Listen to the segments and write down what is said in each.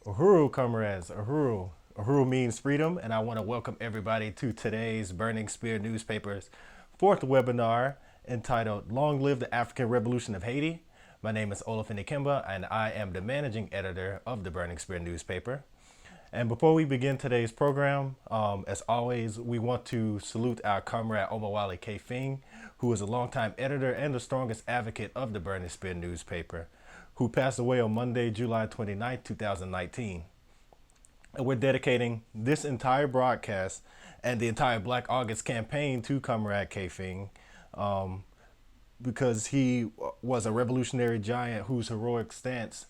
Uhuru, comrades, Uhuru. Uhuru means freedom, and I want to welcome everybody to today's Burning Spear newspaper's fourth webinar entitled Long Live the African Revolution of Haiti. My name is Olofin Ikemba, and I am the managing editor of the Burning Spear newspaper. And before we begin today's program, as always, we want to salute our comrade Omali K. Fing, who is a longtime editor and the strongest advocate of the Burning Spear newspaper, who passed away on Monday, July 29, 2019. And we're dedicating this entire broadcast and the entire Black August campaign to Comrade K. Fing, because he was a revolutionary giant whose heroic stance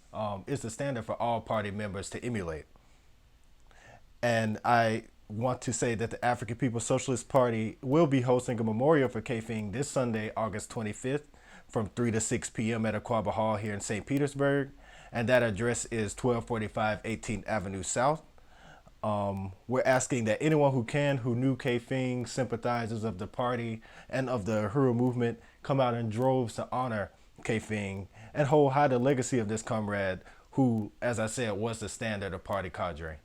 is the standard for all party members to emulate. And I want to say that the African People's Socialist Party will be hosting a memorial for K. Fing this Sunday, August 25th, from 3 to 6 p.m. at Aquaba Hall here in St. Petersburg. And that address is 1245 18th Avenue South. We're asking that anyone who knew K. Fing, sympathizers of the party and of the Uhuru movement, come out in droves to honor K. Fing and hold high the legacy of this comrade who, as I said, was the standard of party cadre.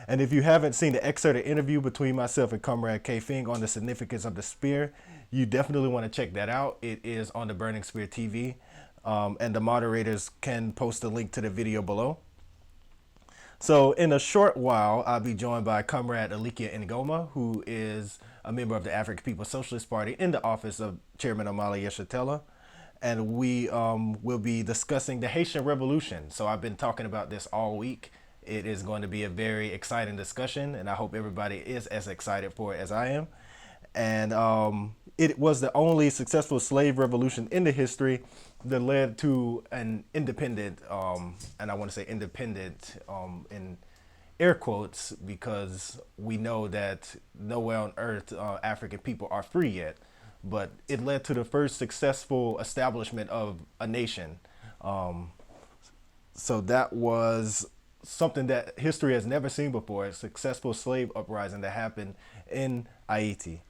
And if you haven't seen the excerpted interview between myself and Comrade K. Fing on the significance of the spear, you definitely want to check that out. It is on the Burning Spear TV, and the moderators can post a link to the video below. So in a short while, I'll be joined by Comrade Elikya and Ngoma, who is a member of the African People's Socialist Party in the office of Chairman Omali Yeshitela. And we will be discussing the Haitian Revolution. So I've been talking about this all week. It is going to be a very exciting discussion, and I hope everybody is as excited for it as I am. And it was the only successful slave revolution in the history that led to an independent, and I want to say independent in air quotes, because we know that nowhere on earth African people are free yet. But it led to the first successful establishment of a nation. So that was something that history has never seen before, a successful slave uprising that happened in Haiti.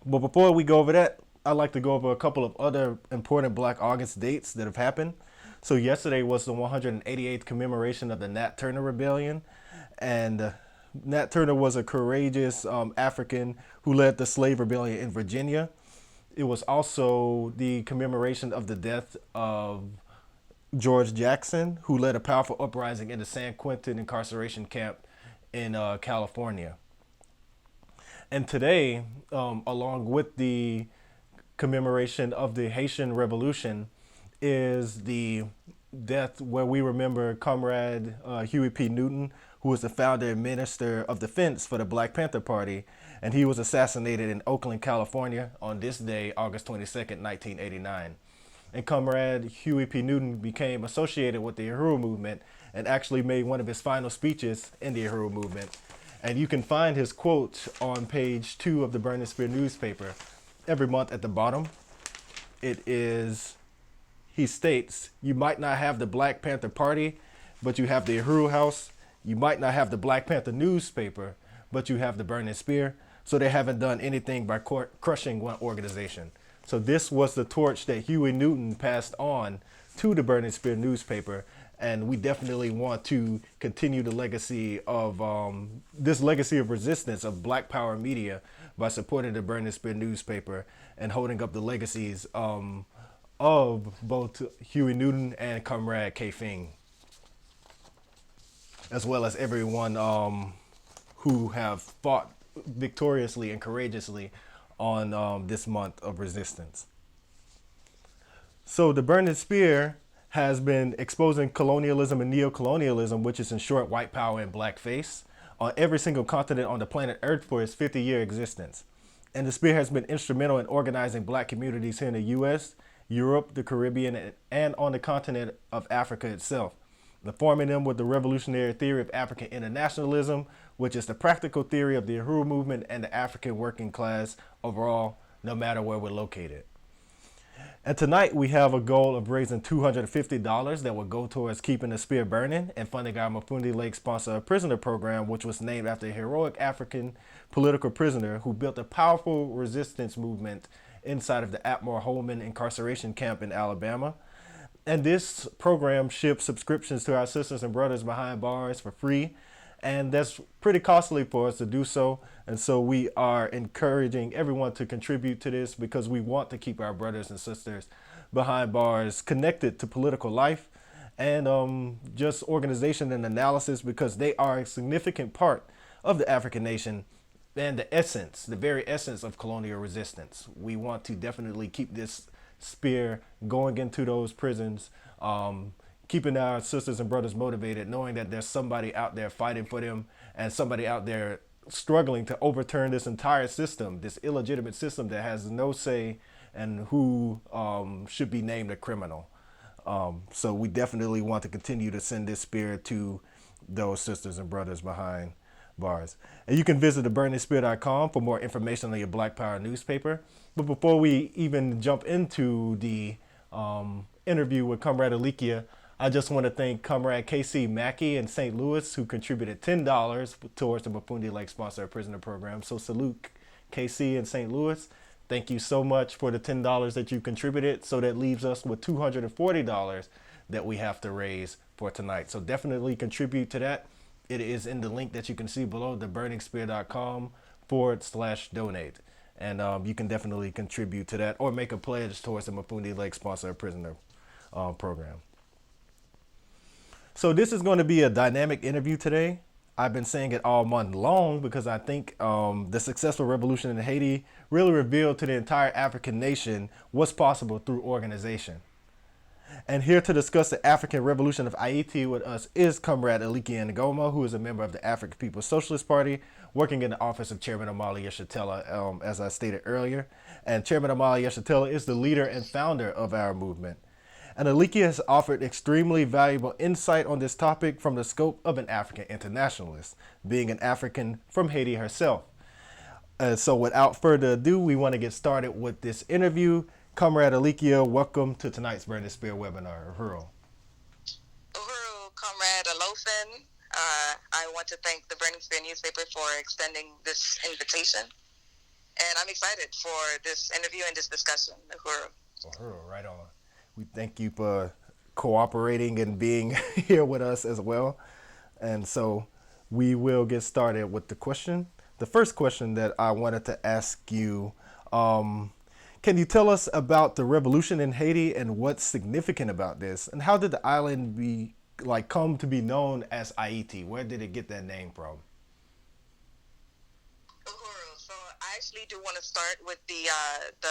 But before we go over that, I'd like to go over a couple of other important Black August dates that have happened. So yesterday was the 188th commemoration of the Nat Turner Rebellion. And Nat Turner was a courageous African who led the slave rebellion in Virginia. It was also the commemoration of the death of George Jackson, who led a powerful uprising in the San Quentin incarceration camp in California. And today, along with the commemoration of the Haitian Revolution, is the death where we remember Comrade Huey P. Newton, who was the founder and minister of defense for the Black Panther Party. And he was assassinated in Oakland, California on this day, August 22nd, 1989. And Comrade Huey P. Newton became associated with the Uhuru movement and actually made one of his final speeches in the Uhuru movement. And you can find his quote on page 2 of the Burning Spear newspaper every month at the bottom. He states, "You might not have the Black Panther Party, but you have the Uhuru House. You might not have the Black Panther newspaper, but you have the Burning Spear. So they haven't done anything by crushing one organization." So this was the torch that Huey Newton passed on to the Burning Spear newspaper. And we definitely want to continue the legacy of this legacy of resistance of Black Power media by supporting the Burning Spear newspaper and holding up the legacies of both Huey Newton and Comrade K. Fing, as well as everyone who have fought victoriously and courageously on this month of resistance. So the Burning Spear has been exposing colonialism and neocolonialism, which is in short white power and blackface, on every single continent on the planet Earth for its 50-year existence. And the Spear has been instrumental in organizing Black communities here in the U.S., Europe, the Caribbean, and on the continent of Africa itself, informing them with the revolutionary theory of African internationalism, which is the practical theory of the Uhuru movement and the African working class overall, no matter where we're located. And tonight we have a goal of raising $250 that will go towards keeping the spear burning and funding our Mafundi Lake sponsor prisoner program, which was named after a heroic African political prisoner who built a powerful resistance movement inside of the Atmore Holman incarceration camp in Alabama. And this program ships subscriptions to our sisters and brothers behind bars for free. And that's pretty costly for us to do so. And so we are encouraging everyone to contribute to this because we want to keep our brothers and sisters behind bars connected to political life and just organization and analysis because they are a significant part of the African nation and the essence, the very essence of colonial resistance. We want to definitely keep this spear going into those prisons, keeping our sisters and brothers motivated, knowing that there's somebody out there fighting for them and somebody out there struggling to overturn this entire system, this illegitimate system that has no say and who should be named a criminal. So we definitely want to continue to send this spirit to those sisters and brothers behind bars. And you can visit theburningspear.com for more information on your Black Power newspaper. But before we even jump into the interview with Comrade Elikya, I just want to thank Comrade KC Mackey in St. Louis, who contributed $10 towards the Mafundi Lake Sponsor Prisoner Program. So salute KC in St. Louis. Thank you so much for the $10 that you contributed. So that leaves us with $240 that we have to raise for tonight. So definitely contribute to that. It is in the link that you can see below, theburningspear.com/donate. And you can definitely contribute to that or make a pledge towards the Mafundi Lake Sponsor Prisoner Program. So this is going to be a dynamic interview today. I've been saying it all month long because I think the successful revolution in Haiti really revealed to the entire African nation what's possible through organization. And here to discuss the African Revolution of Haiti with us is Comrade Elikya Ngoma, who is a member of the African People's Socialist Party, working in the office of Chairman Omali Yeshitela, as I stated earlier. And Chairman Omali Yeshitela is the leader and founder of our movement. And Elikya has offered extremely valuable insight on this topic from the scope of an African internationalist, being an African from Haiti herself. So without further ado, we want to get started with this interview. Comrade Elikya, welcome to tonight's Burning Spear webinar. Uhuru. Uhuru, Comrade Olofin. I want to thank the Burning Spear newspaper for extending this invitation. And I'm excited for this interview and this discussion. Uhuru. Uhuru, right on. We thank you for cooperating and being here with us as well. And so we will get started with the question. The first question that I wanted to ask you, can you tell us about the revolution in Haiti and what's significant about this? And how did the island come to be known as Haiti? Where did it get that name from? Uhuru, so I actually do want to start with the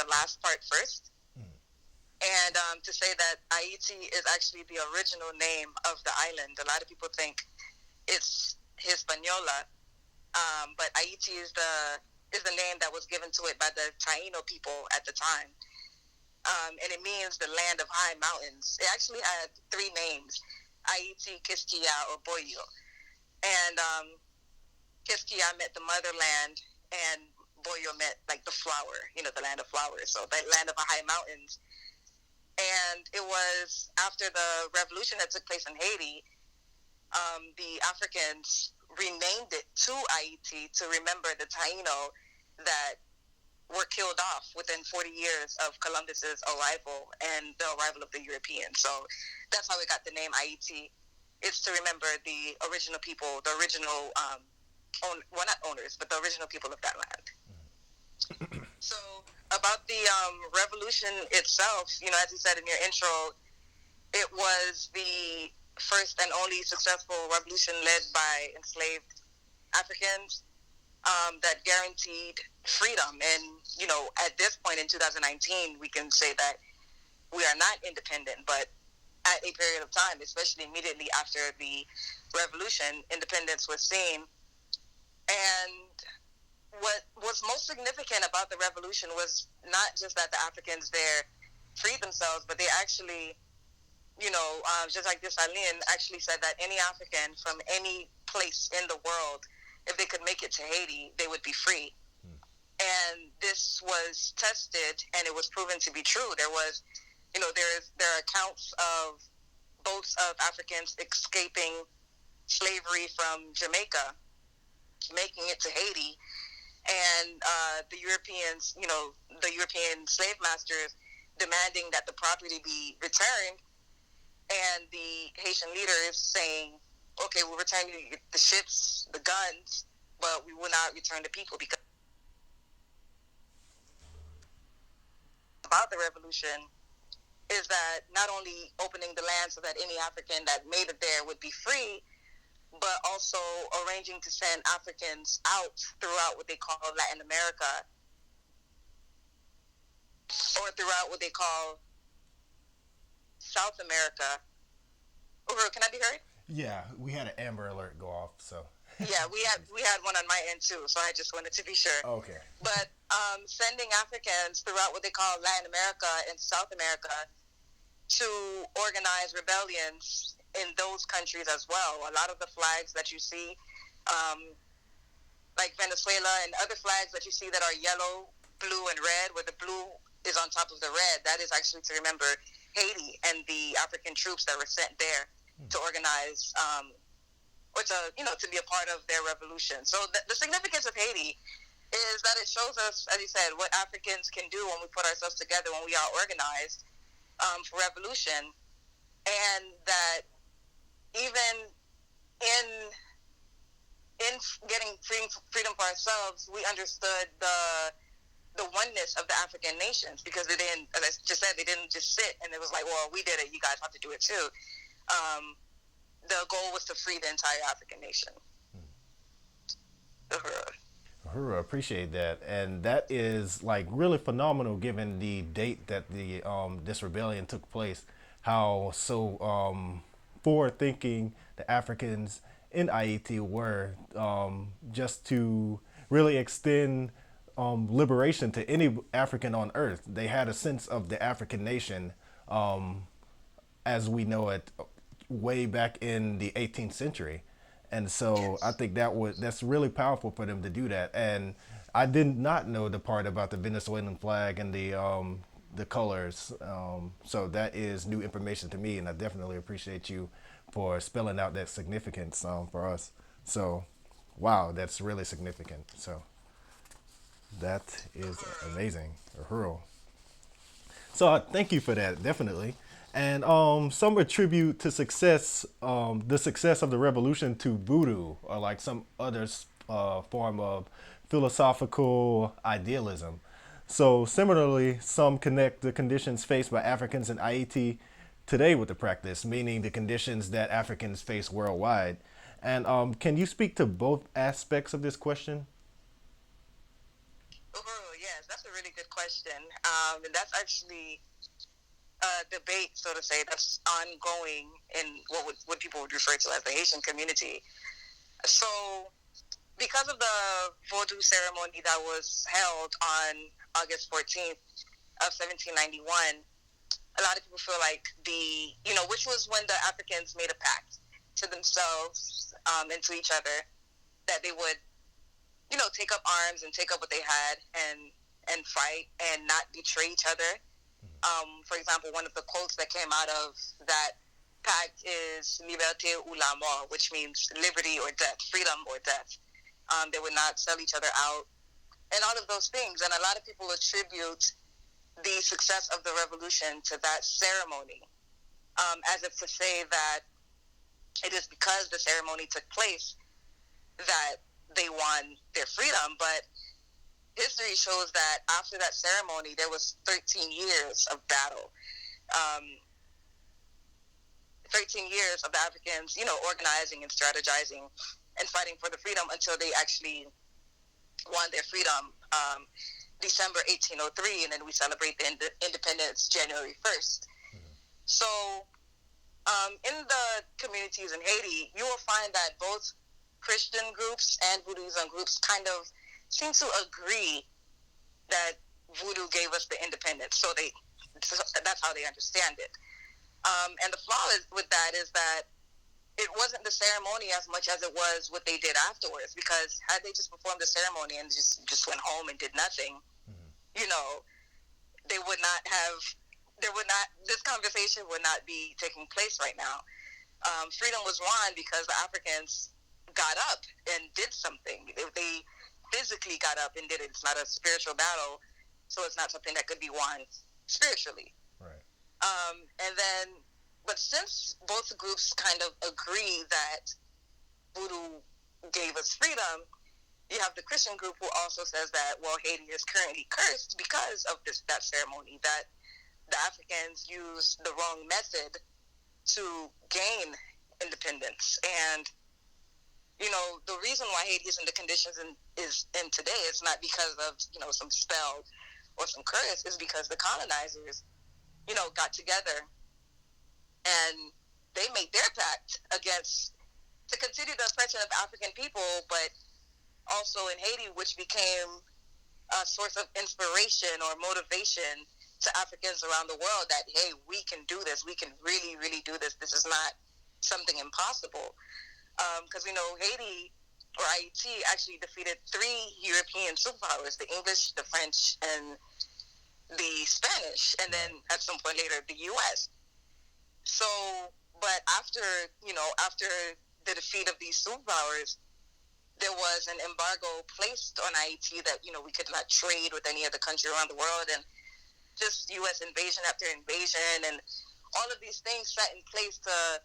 last part first. And to say that Haiti is actually the original name of the island. A lot of people think it's Hispaniola, but Haiti is the name that was given to it by the Taino people at the time. And it means the land of high mountains. It actually had three names: Haiti, Quisquia, or Boyo. And Quisquia meant the motherland, and Boyo meant like the flower, the land of flowers. So the land of high mountains. And it was after the revolution that took place in Haiti, the Africans renamed it to Haiti to remember the Taino that were killed off within 40 years of Columbus's arrival and the arrival of the Europeans. So that's how we got the name Haiti. It's to remember the original people, the original, not owners, but the original people of that land. So about the revolution itself, as you said in your intro, it was the first and only successful revolution led by enslaved Africans that guaranteed freedom. And, at this point in 2019, we can say that we are not independent, but at a period of time, especially immediately after the revolution, independence was seen. And what was most significant about the revolution was not just that the Africans there freed themselves, but they actually, just like Dessalines actually said that any African from any place in the world, if they could make it to Haiti, they would be free. And this was tested, and it was proven to be true. There was, there are accounts of boats of Africans escaping slavery from Jamaica, making it to Haiti, and the Europeans, the European slave masters demanding that the property be returned and the Haitian leaders saying, okay, we'll return you the ships, the guns, but we will not return the people, because about the revolution is that not only opening the land so that any African that made it there would be free, but also arranging to send Africans out throughout what they call Latin America, or throughout what they call South America. Oh, can I be heard? Yeah, we had an Amber Alert go off, so. Yeah, we had one on my end too, so I just wanted to be sure. Okay. But sending Africans throughout what they call Latin America and South America to organize rebellions in those countries as well. A lot of the flags that you see, like Venezuela, and other flags that you see that are yellow, blue, and red, where the blue is on top of the red, that is actually to remember Haiti and the African troops that were sent there to organize, or to be a part of their revolution. So the significance of Haiti is that it shows us, as you said, what Africans can do when we put ourselves together, when we are organized for revolution, and that even in getting freedom for ourselves, we understood the oneness of the African nations, because they didn't, as I just said, they didn't just sit and it was like, well, we did it, you guys have to do it too. The goal was to free the entire African nation. I appreciate that, and that is like really phenomenal given the date that the this rebellion took place. How so forward thinking the Africans in Haiti were, just to really extend liberation to any African on earth. They had a sense of the African nation as we know it way back in the 18th century. And so I think that's really powerful for them to do that. And I did not know the part about the Venezuelan flag and the colors. So that is new information to me, and I definitely appreciate you for spelling out that significance for us. So, wow, that's really significant. So that is amazing. Uhuru. So thank you for that, definitely. And some attribute to success, the success of the revolution to voodoo, or like some other form of philosophical idealism. So similarly, some connect the conditions faced by Africans in Haiti today with the practice, meaning the conditions that Africans face worldwide. And can you speak to both aspects of this question? Oh, yes, that's a really good question. And that's actually debate, so to say, that's ongoing in what people would refer to as the Haitian community. So, because of the Vodou ceremony that was held on August 14th of 1791, a lot of people feel like which was when the Africans made a pact to themselves and to each other that they would, take up arms and take up what they had and fight and not betray each other. For example, one of the quotes that came out of that pact is "Liberté ou la mort," which means liberty or death, freedom or death. They would not sell each other out, and all of those things. And a lot of people attribute the success of the revolution to that ceremony, as if to say that it is because the ceremony took place that they won their freedom. But history shows that after that ceremony, there was 13 years of battle. Um, 13 years of the Africans, organizing and strategizing and fighting for the freedom until they actually won their freedom, December 1803, and then we celebrate the independence January 1st. So in the communities in Haiti, you will find that both Christian groups and Voodooism groups kind of seem to agree that Voodoo gave us the independence. So that's how they understand it. And the flaw with that is that it wasn't the ceremony as much as it was what they did afterwards. Because had they just performed the ceremony and just went home and did nothing, they would not have. This conversation would not be taking place right now. Freedom was won because the Africans got up and did something. They physically got up and did it. It's not a spiritual battle, so it's not something that could be won spiritually. Right. And then but since both groups kind of agree that voodoo gave us freedom, you have the Christian group who also says that, well, Haiti is currently cursed because of that ceremony, that the Africans used the wrong method to gain independence. And, the reason why Haiti is in the conditions is in today is not because of, some spell or some curse, is because the colonizers, got together and they made their pact against to continue the oppression of African people, but also in Haiti, which became a source of inspiration or motivation to Africans around the world that, hey, we can do this. We can really, really do this. This is not something impossible. Because we know Haiti or Haiti actually defeated 3 European superpowers, the English, the French, and the Spanish, and then at some point later, the U.S. So, but after the defeat of these superpowers, there was an embargo placed on Haiti that, we could not trade with any other country around the world, and just U.S. invasion after invasion, and all of these things set in place to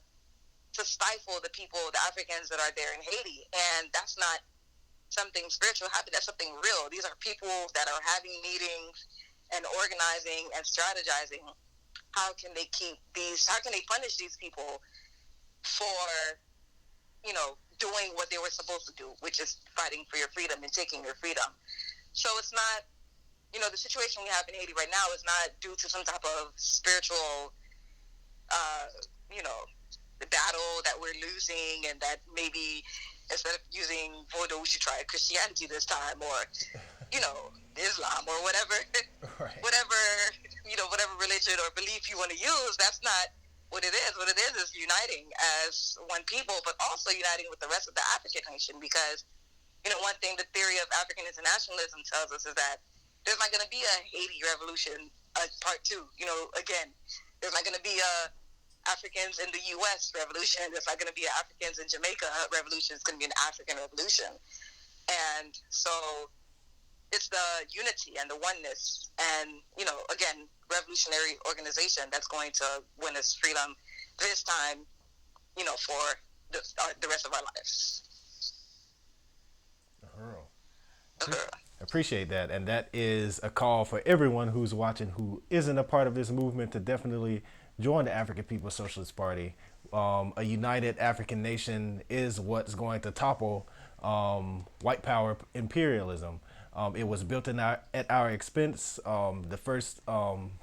stifle the people, the Africans that are there in Haiti. And that's not something spiritual happening, that's something real. These are people that are having meetings and organizing and strategizing. How can they punish these people for, doing what they were supposed to do, which is fighting for your freedom and taking your freedom. So it's not, the situation we have in Haiti right now is not due to some type of spiritual, you know, battle that we're losing, and that maybe instead of using voodoo, we should try Christianity this time, or, Islam, or whatever, Right. whatever religion or belief you want to use. That's not what it is. What it is uniting as one people, but also uniting with the rest of the African nation, because, one thing the theory of African internationalism tells us is that there's not going to be a Haiti revolution, part 2. Again, there's not going to be a Africans in the U.S. revolution. There's not going to be an Africans in Jamaica revolution. It's going to be an African revolution. And so it's the unity and the oneness and, again, revolutionary organization that's going to win us freedom this time, for the rest of our lives. Appreciate that. And that is a call for everyone who's watching who isn't a part of this movement to definitely join the African People's Socialist Party. A united African nation is what's going to topple white power imperialism. It was built at our expense. The first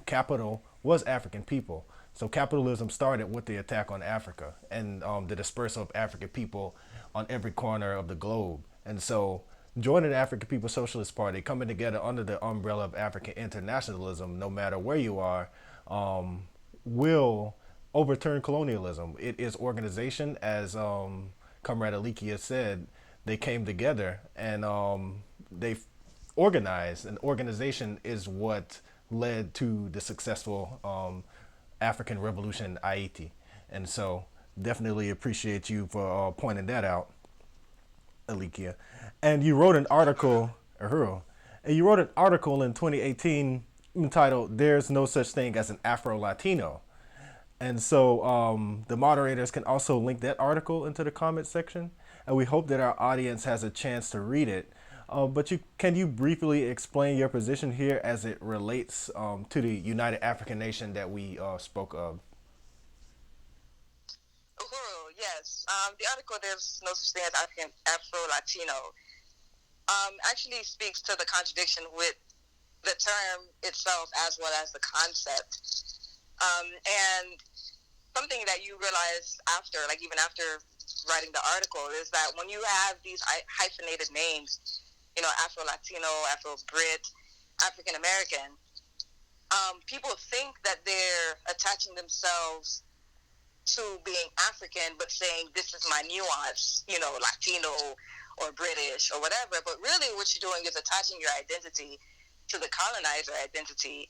capital was African people. So capitalism started with the attack on Africa and the dispersal of African people on every corner of the globe. And so joining the African People's Socialist Party, coming together under the umbrella of African internationalism, no matter where you are, will overturn colonialism. It is organization, as Comrade Elikya said. They came together and they organized. And organization is what led to the successful African Revolution in Haiti. And so definitely appreciate you for pointing that out, Elikya. And you wrote an article, in 2018 entitled "There's No Such Thing as an Afro-Latino." And so the moderators can also link that article into the comment section. And we hope that our audience has a chance to read it. But can you briefly explain your position here as it relates to the United African Nation that we spoke of? Uhuru, yes. The article, "There's No Such Thing as Afro-Latino," actually speaks to the contradiction with the term itself as well as the concept. And something that you realize after, like even after writing the article, is that when you have these hyphenated names, Afro-Latino, Afro-Brit, African-American, people think that they're attaching themselves to being African, but saying this is my nuance, Latino or British or whatever. But really what you're doing is attaching your identity to the colonizer identity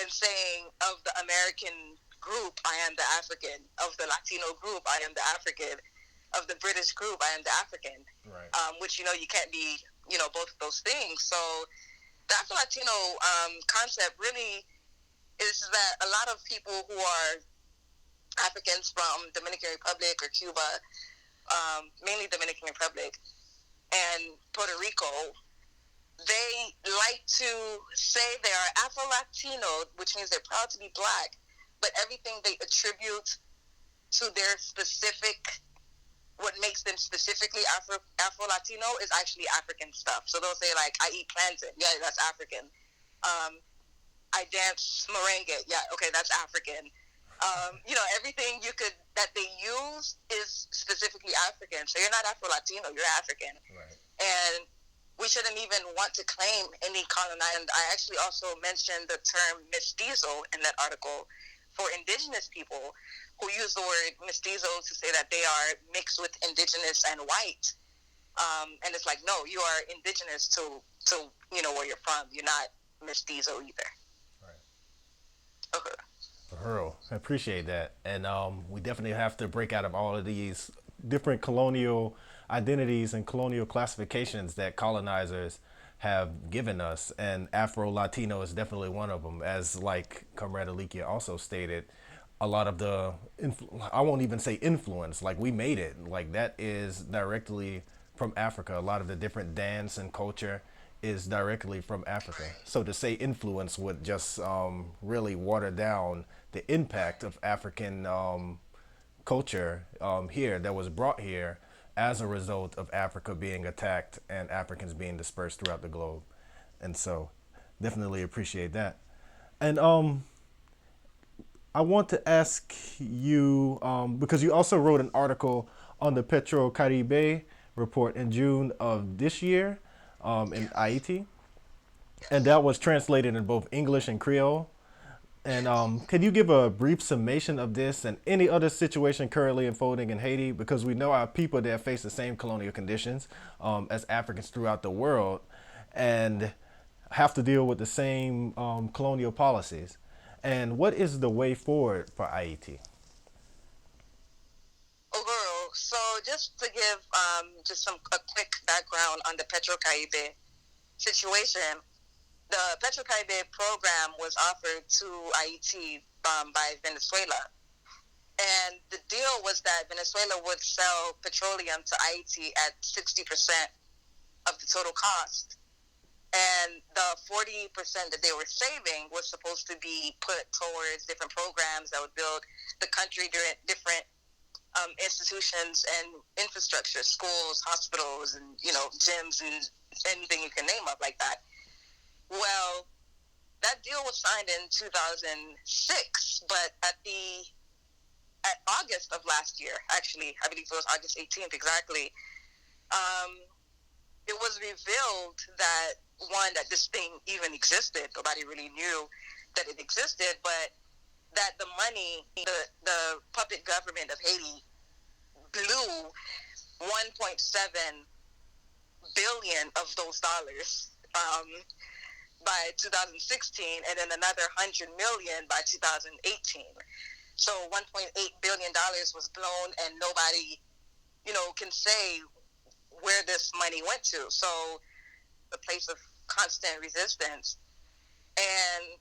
and saying, of the American group, I am the African. Of the Latino group, I am the African. Of the British group, I am the African. Right. Which, you can't be, both of those things. So the Afro-Latino concept really is that a lot of people who are Africans from Dominican Republic or Cuba, mainly Dominican Republic, and Puerto Rico, they like to say they are Afro-Latino, which means they're proud to be black, but everything they attribute to their specific, what makes them specifically Afro-Latino is actually African stuff. So they'll say, like, I eat plantain. Yeah, that's African. I dance merengue. Yeah, okay, that's African. Everything that they use is specifically African. So you're not Afro-Latino, you're African. Right. And we shouldn't even want to claim any colonized. And I actually also mentioned the term mestizo in that article for indigenous people who use the word mestizo to say that they are mixed with indigenous and white. And it's like, no, you are indigenous to where you're from. You're not mestizo either. Right. Okay. Earl, I appreciate that. And we definitely have to break out of all of these different colonial identities and colonial classifications that colonizers have given us. And Afro-Latino is definitely one of them. As like Comrade Elikya also stated, a lot of the, I won't even say influence, like we made it. Like that is directly from Africa. A lot of the different dance and culture is directly from Africa. So to say influence would just really water down the impact of African culture here that was brought here as a result of Africa being attacked and Africans being dispersed throughout the globe. And so definitely appreciate that. And I want to ask you, because you also wrote an article on the Petro Caribe report in June of this year in Haiti, and that was translated in both English and Creole. And can you give a brief summation of this and any other situation currently unfolding in Haiti? Because we know our people there face the same colonial conditions as Africans throughout the world and have to deal with the same colonial policies. And what is the way forward for Haiti? Overall, so just to give just a quick background on the Petro-Caribe situation, the Petro-Caribe program was offered to Haiti by Venezuela. And the deal was that Venezuela would sell petroleum to Haiti at 60% of the total cost. And the 40% that they were saving was supposed to be put towards different programs that would build the country during different institutions and infrastructure, schools, hospitals, and, gyms and anything you can name up like that. Well, that deal was signed in 2006, but at August of last year, actually, I believe it was August 18th exactly, it was revealed that, one, that this thing even existed. Nobody really knew that it existed, but that the money, the puppet government of Haiti blew 1.7 billion of those dollars by 2016, and then another 100 million by 2018. So 1.8 billion dollars was blown, and nobody, can say where this money went to. So the place of constant resistance, and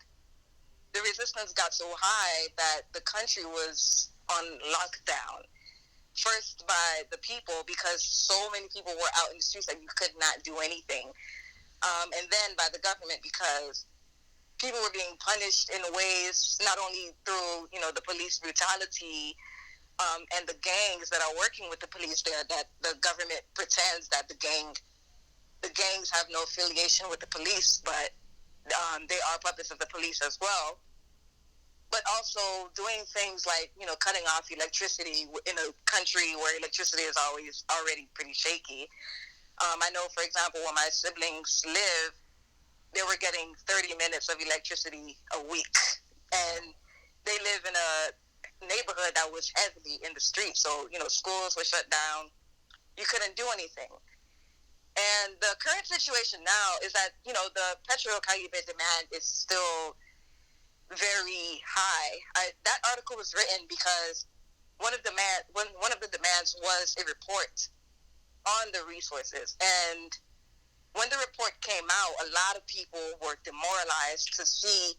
the resistance got so high that the country was on lockdown. First by the people, because so many people were out in the streets that you could not do anything. And then by the government, because people were being punished in ways not only through, the police brutality and the gangs that are working with the police there, that the government pretends that the gangs have no affiliation with the police, but they are puppets of the police as well. But also doing things like, cutting off electricity in a country where electricity is always already pretty shaky. I know, for example, where my siblings live, they were getting 30 minutes of electricity a week. And they live in a neighborhood that was heavily in the street. So, schools were shut down. You couldn't do anything. And the current situation now is that, the Petro-Caribe demand is still very high. That article was written because one of the demands was a report on the resources. And when the report came out, a lot of people were demoralized to see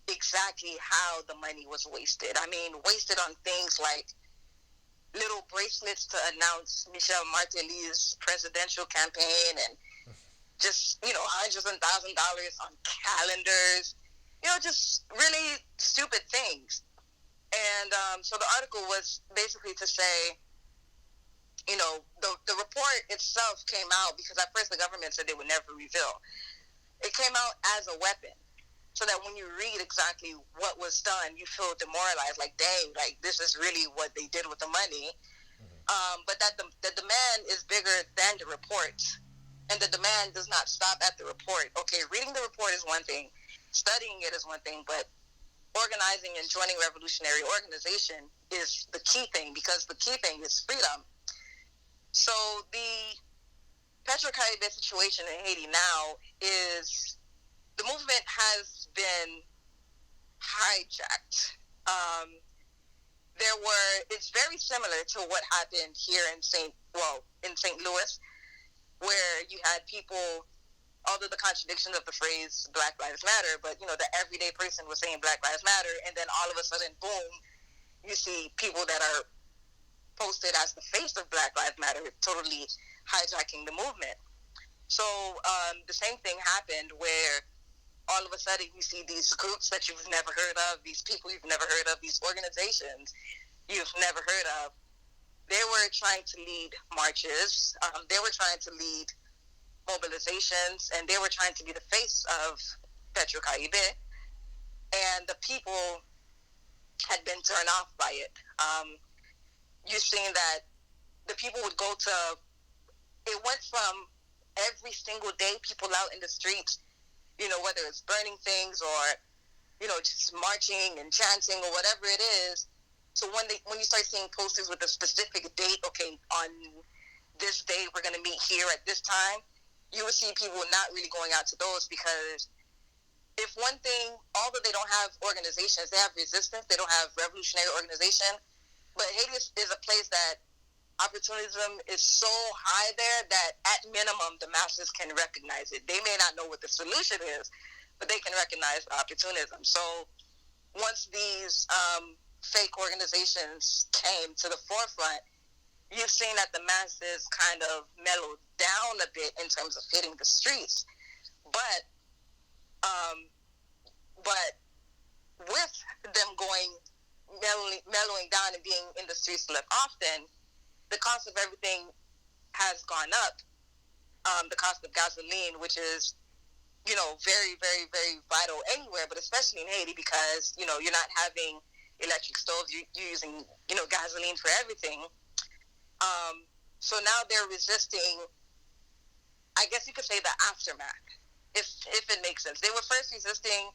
exactly how the money was wasted. I mean, wasted on things like little bracelets to announce Michel Martelly's presidential campaign, and just, hundreds and $1,000 on calendars, just really stupid things. And so the article was basically to say, the report itself came out because at first the government said they would never reveal. It came out as a weapon, so that when you read exactly what was done, you feel demoralized, like, dang, like, this is really what they did with the money. But that the demand is bigger than the report. And the demand does not stop at the report. Okay, reading the report is one thing, studying it is one thing, but organizing and joining revolutionary organization is the key thing, because the key thing is freedom. So the Petrocaribe situation in Haiti now is, the movement has been hijacked. It's very similar to what happened here in St. Louis, where you had people, although the contradiction of the phrase Black Lives Matter, but the everyday person was saying Black Lives Matter, and then all of a sudden, boom, you see people that are posted as the face of Black Lives Matter totally hijacking the movement. So the same thing happened where all of a sudden you see these groups that you've never heard of, these people you've never heard of, these organizations you've never heard of. They were trying to lead marches. They were trying to lead mobilizations, and they were trying to be the face of Petrocaribe. And the people had been turned off by it. You've seen that the people would go to, it went from every single day people out in the streets, whether it's burning things or, just marching and chanting or whatever it is. So when you start seeing posters with a specific date, okay, on this day we're going to meet here at this time, you will see people not really going out to those, because if one thing, although they don't have organizations, they have resistance, they don't have revolutionary organization, but Haiti is a place that opportunism is so high there that at minimum the masses can recognize it. They may not know what the solution is, but they can recognize the opportunism. So once these fake organizations came to the forefront, you've seen that the masses kind of mellowed down a bit in terms of hitting the streets. But but with them mellowing down and being in the streets less often, the cost of everything has gone up. The cost of gasoline, which is, very, very, very vital anywhere, but especially in Haiti, because, you're not having electric stoves, you're using, gasoline for everything. So now they're resisting, I guess you could say, the aftermath, if it makes sense. They were first resisting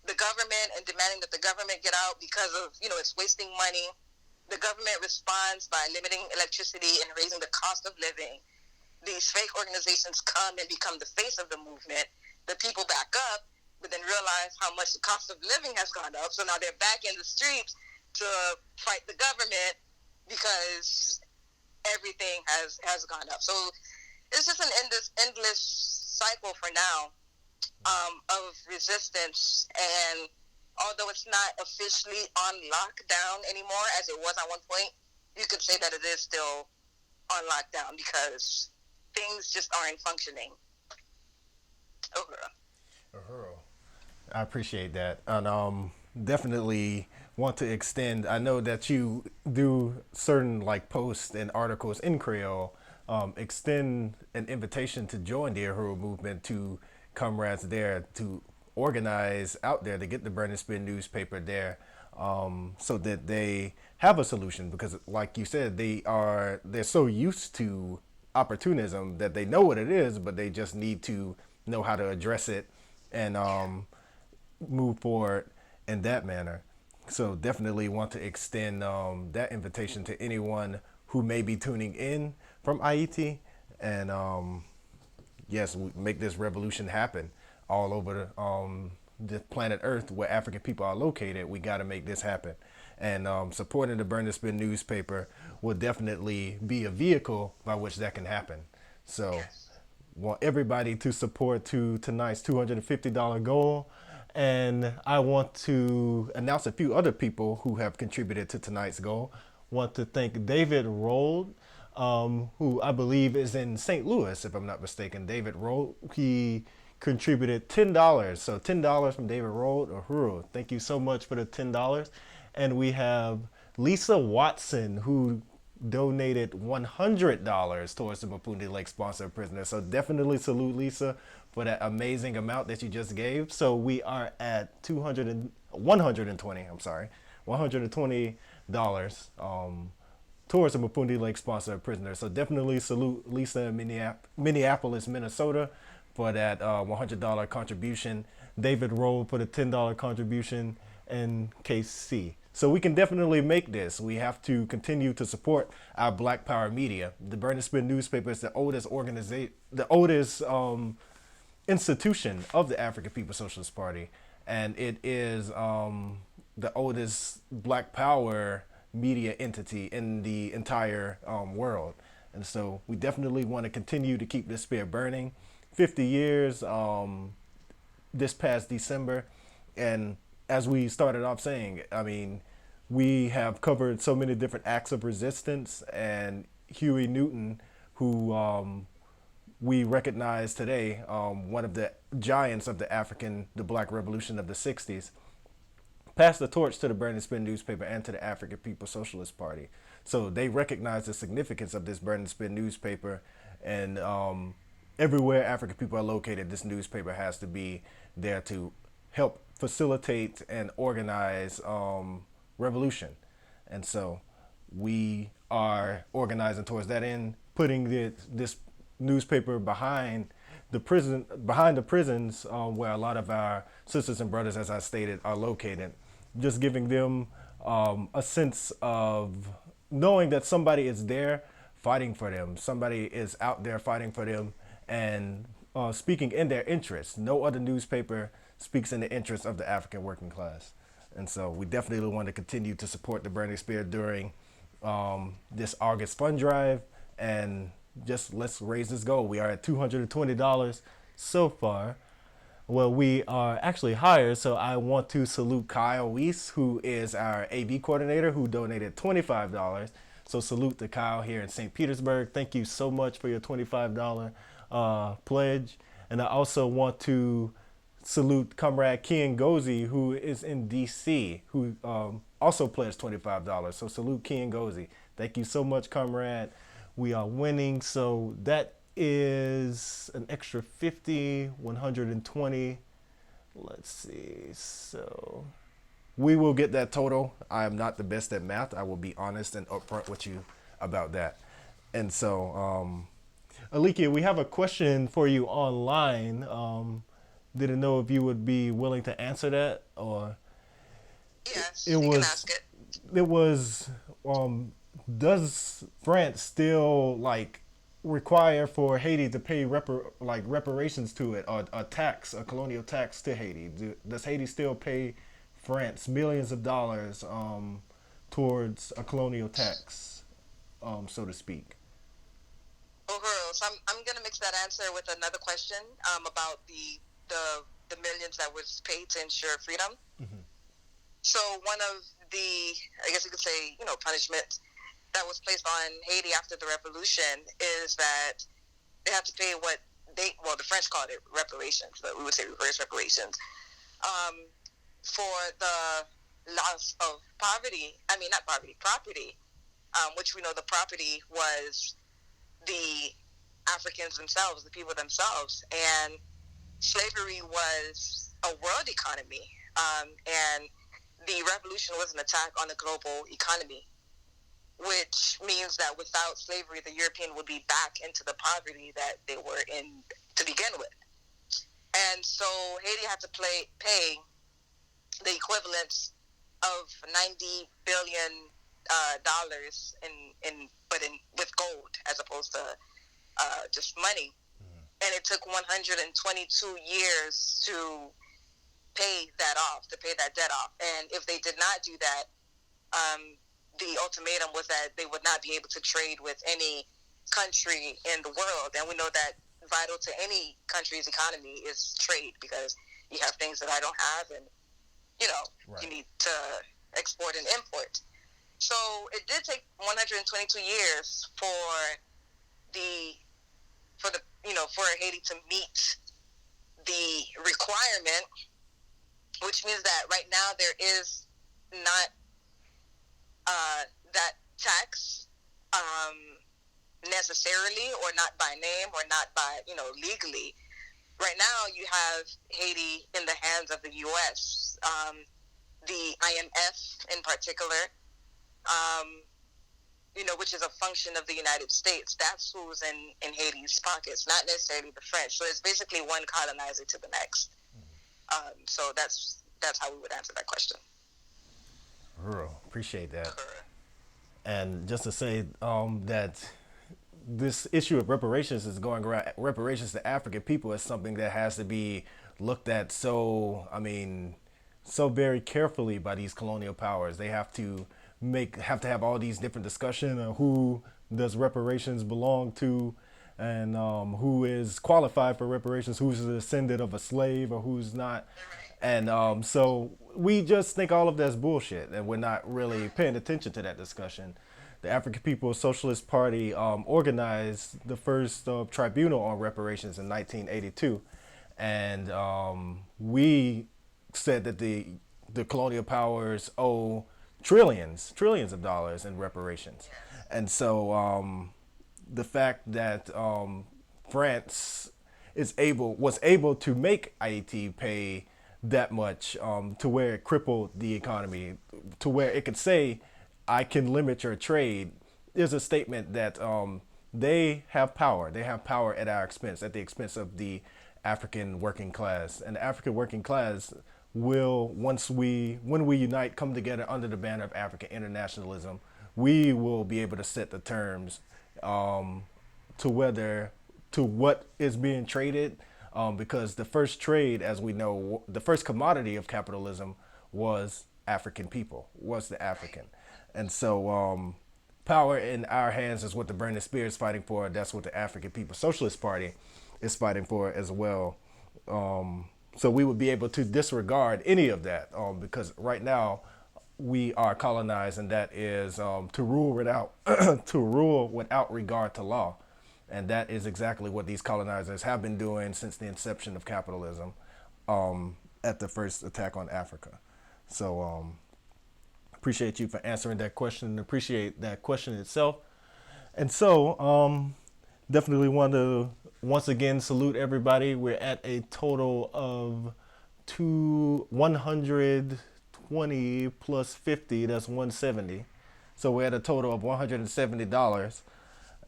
the government and demanding that the government get out because of, it's wasting money. The government responds by limiting electricity and raising the cost of living. These fake organizations come and become the face of the movement. The people back up, but then realize how much the cost of living has gone up. So now they're back in the streets to fight the government because everything has gone up. So it's just an endless cycle for now, of resistance. And although it's not officially on lockdown anymore as it was at one point, you could say that it is still on lockdown because things just aren't functioning. Overall. I appreciate that, and definitely want to extend. I know that you do certain like posts and articles in Creole. Extend an invitation to join the Uhuru movement to comrades there to organize out there to get the Burn and Spin newspaper there, so that they have a solution. Because, like you said, they're so used to opportunism that they know what it is, but they just need to know how to address it and move forward in that manner. So definitely want to extend that invitation to anyone who may be tuning in from Haiti, and yes, we make this revolution happen all over the planet Earth where African people are located. We got to make this happen, and supporting the Burn the Spin newspaper will definitely be a vehicle by which that can happen. So want everybody to support to tonight's $250 goal, And I want to announce a few other people who have contributed to tonight's goal. Want to thank David Rold, who I believe is in St. Louis, if I'm not mistaken. David Rold, he contributed $10. So $10 from David Rold. Uhuru, thank you so much for the $10. And we have Lisa Watson, who donated $100 towards the Mapundi Lake sponsored prisoner. So definitely salute Lisa for that amazing amount that you just gave. So we are at 120. I'm sorry, $120 towards the Mapundi Lake sponsored prisoner. So definitely salute Lisa in Minneapolis, Minnesota, for that $100 contribution. David Rowe for the $10 contribution, and KC. So we can definitely make this. We have to continue to support our Black Power media. The Burn and Spin newspaper is the oldest organization, the oldest institution of the African People's Socialist Party, and it is the oldest Black Power media entity in the entire world. And so we definitely want to continue to keep this spear burning. 50 years this past December, and as we started off saying, I mean, we have covered so many different acts of resistance, and Huey Newton, who we recognize today, one of the giants of the Black Revolution of the 60s, passed the torch to the Burn and Spin newspaper and to the African People's Socialist Party. So they recognize the significance of this Burn and Spin newspaper, and everywhere African people are located, this newspaper has to be there to help facilitate and organize revolution. And so we are organizing towards that end, putting this newspaper behind the prisons where a lot of our sisters and brothers, as I stated, are located. Just giving them a sense of knowing that somebody is there fighting for them. Somebody is out there fighting for them and speaking in their interests. No other newspaper speaks in the interests of the African working class. And so we definitely want to continue to support the Burning Spear during this August fund drive, and just let's raise this goal. We are at $220 so far. Well, we are actually higher, so I want to salute Kyle Weiss, who is our AV coordinator, who donated $25. So salute to Kyle here in St. Petersburg. Thank you so much for your $25 pledge. And I also want to salute Comrade Ken Gozi, who is in DC, who also pledged $25. So salute Ken Gozi. Thank you so much, Comrade. We are winning. So that is an extra 50, 120. Let's see. So we will get that total. I am not the best at math. I will be honest and upfront with you about that. And so, Elikya, we have a question for you online. Didn't know if you would be willing to answer that, or Yes, it you can was ask it. it was does France still require for Haiti to pay reparations to it, or a tax, a colonial tax to Haiti? Does Haiti still pay France millions of dollars towards a colonial tax, so to speak? Oh, girl. So I'm gonna mix that answer with another question about the millions that was paid to ensure freedom. Mm-hmm. So one of the, I guess you could say, punishments that was placed on Haiti after the revolution is that they had to pay the French called it reparations, but we would say reverse reparations, for the loss of property, which we know the property was the Africans themselves, the people themselves, and slavery was a world economy, and the revolution was an attack on the global economy, which means that without slavery, the European would be back into the poverty that they were in to begin with. And so Haiti had to pay the equivalent of $90 billion dollars with gold as opposed to just money. And it took 122 years to pay that debt off. And if they did not do that, the ultimatum was that they would not be able to trade with any country in the world. And we know that vital to any country's economy is trade, because you have things that I don't have, and you know, Right. you need to export and import. So it did take 122 years the the for Haiti to meet the requirement, which means that right now there is not that tax necessarily, or not by name, or not by legally. Right now, you have Haiti in the hands of the U.S., the IMF in particular, um, which is a function of the United States. That's who's in Haiti's pockets, not necessarily the French. So it's basically one colonizer to the next. So that's how we would answer that question. Appreciate that. And just to say that this issue of reparations is going around, reparations to African people is something that has to be looked at so very carefully by these colonial powers. They have to have all these different discussion of who does reparations belong to, and who is qualified for reparations, who's a descendant of a slave or who's not. And so we just think all of that's bullshit, and we're not really paying attention to that discussion. The African People's Socialist Party organized the first tribunal on reparations in 1982, and we said that the colonial powers owe trillions of dollars in reparations, and so the fact that France was able to make Haiti pay that much, to where it crippled the economy, to where it could say, "I can limit your trade," is a statement that they have power. They have power at our expense, at the expense of the African working class. And the African working class will, when we unite, come together under the banner of African internationalism, we will be able to set the terms to whether to what is being traded, because the first trade, as we know, the first commodity of capitalism was African people, was the African. And so power in our hands is what the Burning Spear is fighting for. That's what the African People's Socialist Party is fighting for as well. So we would be able to disregard any of that, because right now we are colonized, and that is to rule without to rule without regard to law, and that is exactly what these colonizers have been doing since the inception of capitalism, at the first attack on Africa. So appreciate you for answering that question, and appreciate that question itself. And so definitely want to once again salute everybody. We're at a total of 120 plus 50, that's 170. So we're at a total of $170.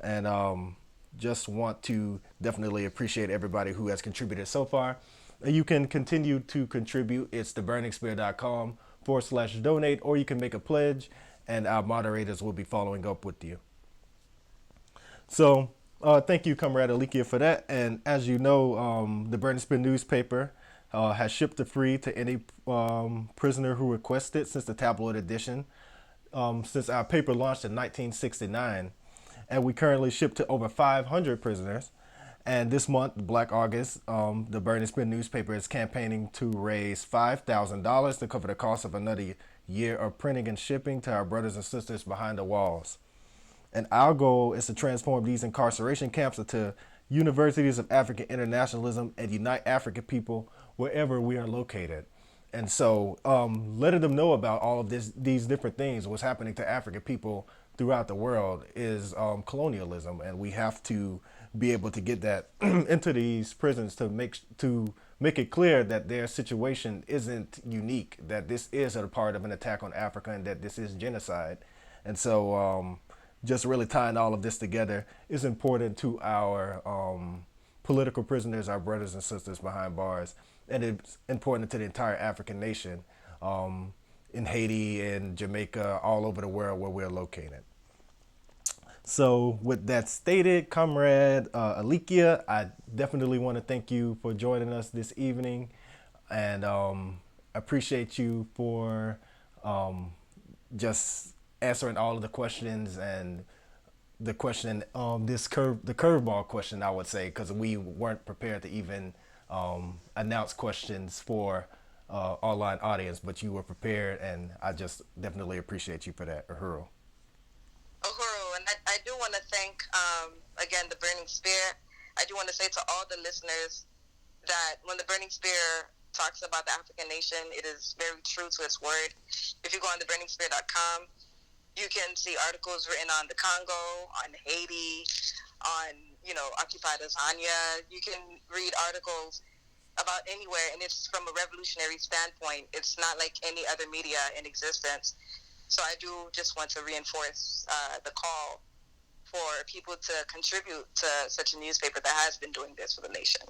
And just want to definitely appreciate everybody who has contributed so far. You can continue to contribute. It's theburningspear.com/donate, or you can make a pledge, and our moderators will be following up with you. So thank you, Comrade Elikya, for that. And as you know, the Burning Spear newspaper has shipped it free to any prisoner who requested since the tabloid edition, since our paper launched in 1969. And we currently ship to over 500 prisoners. And this month, Black August, the Burning Spear newspaper is campaigning to raise $5,000 to cover the cost of another year of printing and shipping to our brothers and sisters behind the walls. And our goal is to transform these incarceration camps into universities of African internationalism and unite African people wherever we are located. And so letting them know about all of these different things, what's happening to African people throughout the world, is colonialism. And we have to be able to get that into these prisons to make it clear that their situation isn't unique, that this is a part of an attack on Africa, and that this is genocide. And so just really tying all of this together is important to our political prisoners, our brothers and sisters behind bars, and it's important to the entire African nation, in Haiti and Jamaica, all over the world where we're located. So with that stated, Comrade Elikya, I definitely want to thank you for joining us this evening, and appreciate you for just answering all of the questions, and the question, the curveball question, I would say, because we weren't prepared to even announce questions for online audience, but you were prepared, and I just definitely appreciate you for that, Uhuru. Uhuru, and I do want to thank, again, the Burning Spear. I do want to say to all the listeners that when the Burning Spear talks about the African nation, it is very true to its word. If you go on theburningspear.com, you can see articles written on the Congo, on Haiti, on, occupied Azania. You can read articles about anywhere, and it's from a revolutionary standpoint. It's not like any other media in existence. So I do just want to reinforce the call for people to contribute to such a newspaper that has been doing this for the nation.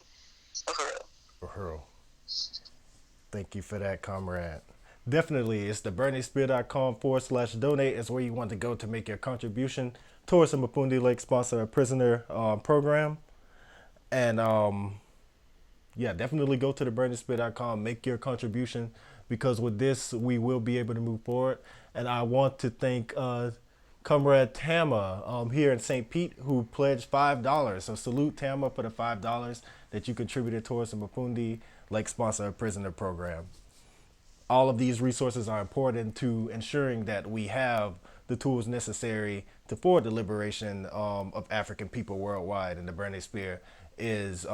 Uhuru. Uhuru. Thank you for that, comrade. Definitely, it's the burningspear.com/donate is where you want to go to make your contribution towards the Mapundi Lake Sponsor a Prisoner program. And yeah, definitely go to the burningspear.com, make your contribution, because with this, we will be able to move forward. And I want to thank Comrade Tama here in St. Pete, who pledged $5. So salute Tama for the $5 that you contributed towards the Mapundi Lake Sponsor a Prisoner program. All of these resources are important to ensuring that we have the tools necessary to forward the liberation of African people worldwide. And the Burning Spear is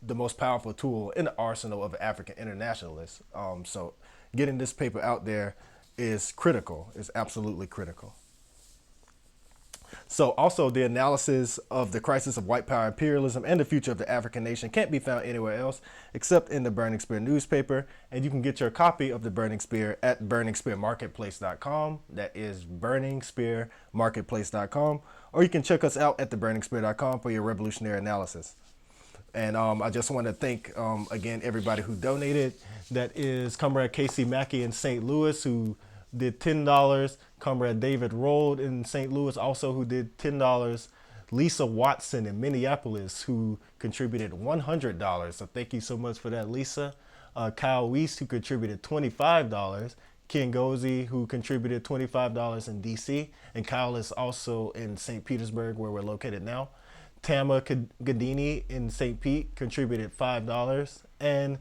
the most powerful tool in the arsenal of African internationalists. So getting this paper out there is critical, is absolutely critical. So also the analysis of the crisis of white power imperialism and the future of the African nation can't be found anywhere else except in the Burning Spear newspaper. And you can get your copy of the Burning Spear at burningspearmarketplace.com. That is burningspearmarketplace.com. Or you can check us out at theburningspear.com for your revolutionary analysis. And I just want to thank, again, everybody who donated. That is Comrade Casey Mackey in St. Louis, who did $10. Comrade David Rold in St. Louis, also, who did $10. Lisa Watson in Minneapolis, who contributed $100. So thank you so much for that, Lisa. Kyle Weiss, who contributed $25. Ken Gozi, who contributed $25 in D.C. And Kyle is also in St. Petersburg, where we're located now. Tama Gadini in St. Pete contributed $5. And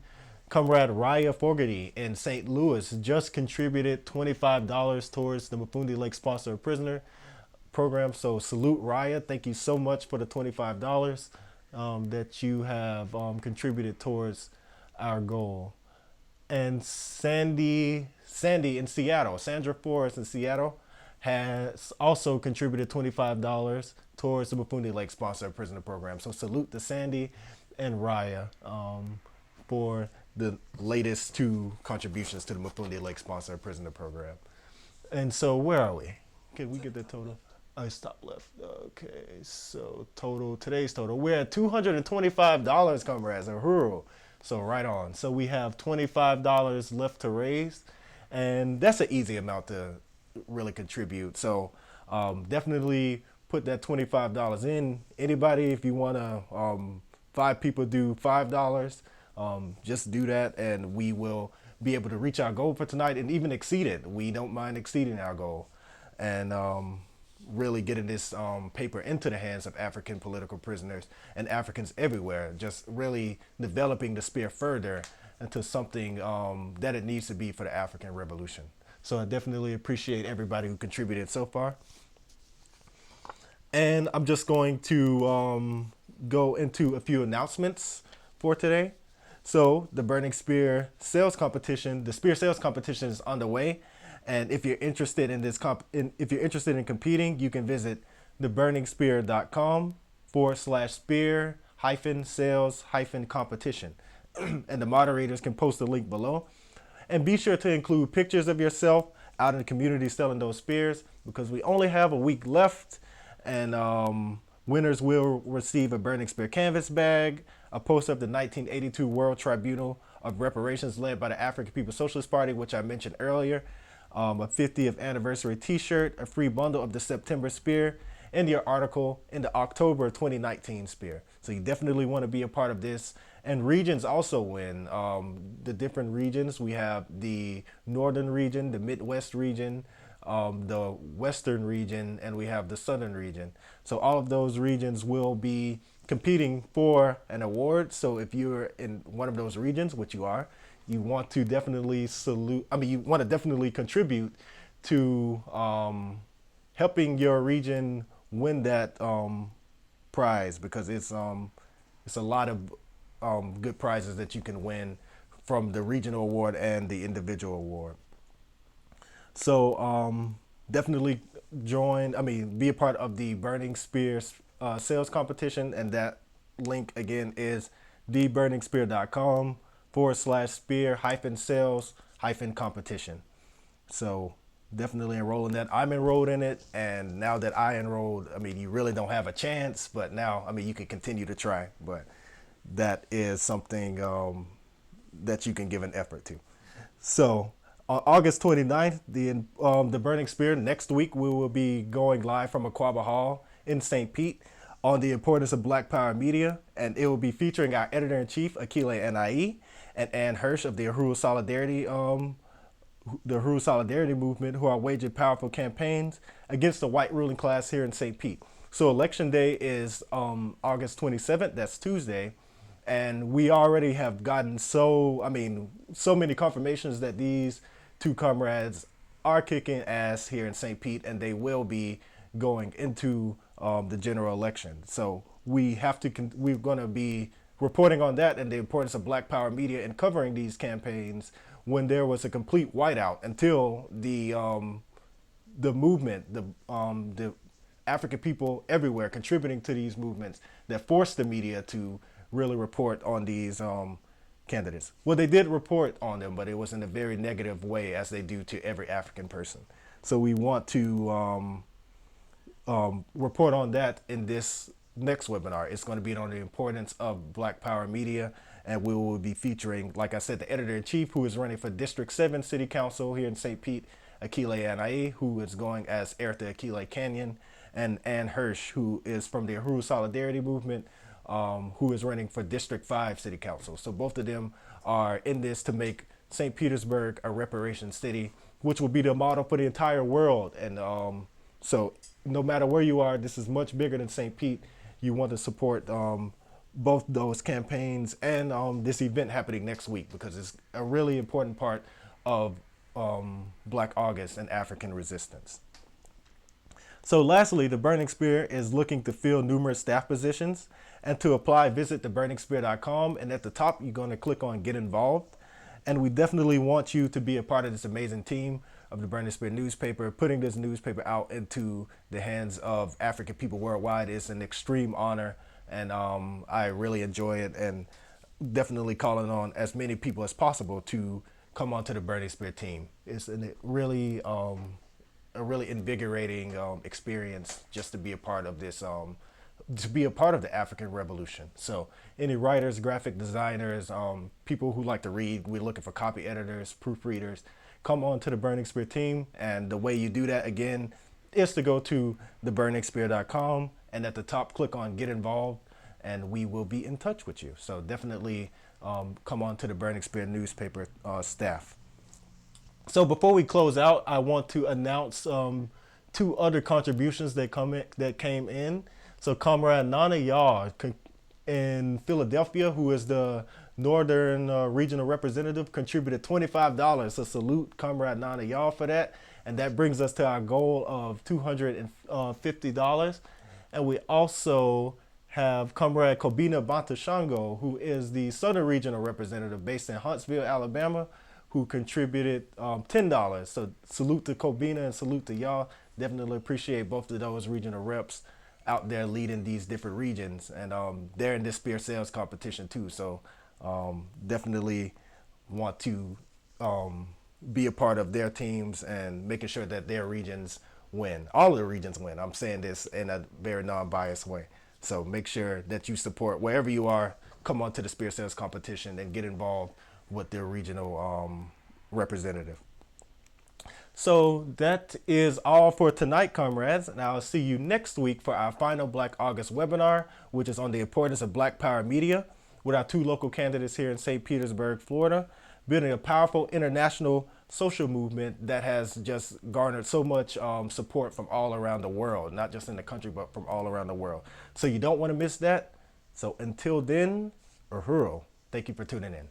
Comrade Raya Fogarty in St. Louis just contributed $25 towards the Mapundi Lake Sponsor a Prisoner program. So salute Raya. Thank you so much for the $25 that you have contributed towards our goal. And Sandy in Seattle, Sandra Forrest in Seattle, has also contributed $25 towards the Mapundi Lake Sponsor a Prisoner program. So salute to Sandy and Raya for the latest two contributions to the Mapundi Lake Sponsor a Prisoner program. And so where are we? Can we get the total? I stopped left. Okay, so today's total. We're at $225, comrades. Uhuru. So right on. So we have $25 left to raise, and that's an easy amount to really contribute. So definitely put that $25 in. Anybody, if you want to, 5 people do $5. Just do that, and we will be able to reach our goal for tonight and even exceed it. We don't mind exceeding our goal, and really getting this paper into the hands of African political prisoners and Africans everywhere, just really developing the spear further into something that it needs to be for the African revolution. So I definitely appreciate everybody who contributed so far. And I'm just going to go into a few announcements for today. So the Burning Spear sales competition, the Spear sales competition is underway. And if you're interested in this if you're interested in competing, you can visit theburningspear.com/spear-sales-competition. And the moderators can post the link below. And be sure to include pictures of yourself out in the community selling those spears, because we only have a week left. And winners will receive a Burning Spear canvas bag, a poster of the 1982 World Tribunal of Reparations led by the African People's Socialist Party, which I mentioned earlier, a 50th anniversary t-shirt, a free bundle of the September Spear, and your article in the October 2019 Spear. So you definitely want to be a part of this. And regions also win. The different regions, we have the Northern region, the Midwest region, the Western region, and we have the Southern region. So all of those regions will be competing for an award. So if you're in one of those regions, which you are, you want to definitely salute. I mean, you want to definitely contribute to helping your region win that prize, because it's a lot of good prizes that you can win from the regional award and the individual award. So definitely join. I mean, be a part of the Burning Spears sales competition, and that link again is theburningspear.com/spear hyphen sales hyphen competition. So definitely enroll in that. I'm enrolled in it, and now that I enrolled, I mean, you really don't have a chance, but now, I mean, you can continue to try. But that is something that you can give an effort to. So on August 29th, the Burning Spear, next week we will be going live from Aquaba Hall in St. Pete on the importance of Black Power media, and it will be featuring our editor-in-chief, Akile Nai, and Ann Hirsch of the Huru Solidarity Movement, who are waging powerful campaigns against the white ruling class here in St. Pete. So election day is August 27th, that's Tuesday, and we already have gotten so many confirmations that these two comrades are kicking ass here in St. Pete, and they will be going into the general election. So we're going to be reporting on that and the importance of Black Power media and covering these campaigns when there was a complete whiteout until the movement, the African people everywhere contributing to these movements that forced the media to really report on these candidates. Well, they did report on them, but it was in a very negative way, as they do to every African person. So we want to report on that in this next webinar. It's going to be on the importance of Black Power media, and we will be featuring, like I said, the editor-in-chief, who is running for District 7 City Council here in St. Pete, Akile Anai, who is going as Ertha Akile Canyon, and Ann Hirsch, who is from the Huru Solidarity Movement, who is running for District 5 City Council. So both of them are in this to make St. Petersburg a reparation city, which will be the model for the entire world. And so no matter where you are, this is much bigger than St. Pete. You want to support both those campaigns and this event happening next week, because it's a really important part of Black August and African resistance. So lastly, the Burning Spear is looking to fill numerous staff positions, and to apply, visit theburningspear.com, and at the top you're going to click on Get Involved. And we definitely want you to be a part of this amazing team of the Burning Spear newspaper. Putting this newspaper out into the hands of African people worldwide is an extreme honor, and I really enjoy it, and definitely calling on as many people as possible to come onto the Burning Spear team. It's a really invigorating experience just to be a part of this, to be a part of the African Revolution. So any writers, graphic designers, people who like to read, we're looking for copy editors, proofreaders, come on to the Burning Spear team. And the way you do that, again, is to go to theburningspear.com, and at the top, click on Get Involved, and we will be in touch with you. So definitely come on to the Burning Spear newspaper staff. So before we close out, I want to announce two other contributions that came in. So Comrade Nana Yaw in Philadelphia, who is the Northern Regional Representative, contributed $25. So salute Comrade Nana Yaw for that. And that brings us to our goal of $250. And we also have Comrade Kobina Bantashango, who is the Southern Regional Representative based in Huntsville, Alabama, who contributed $10. So salute to Kobina and salute to y'all. Definitely appreciate both of those regional reps out there leading these different regions. And they're in this spear sales competition too. So definitely want to be a part of their teams and making sure that their regions win. All of the regions win. I'm saying this in a very non-biased way. So make sure that you support wherever you are. Come on to the spear sales competition and get involved with their regional representative. So that is all for tonight, comrades, and I'll see you next week for our final Black August webinar, which is on the importance of Black Power media, with our two local candidates here in St. Petersburg, Florida, building a powerful international social movement that has just garnered so much support from all around the world, not just in the country, but from all around the world. So you don't want to miss that. So until then, Uhuru, thank you for tuning in.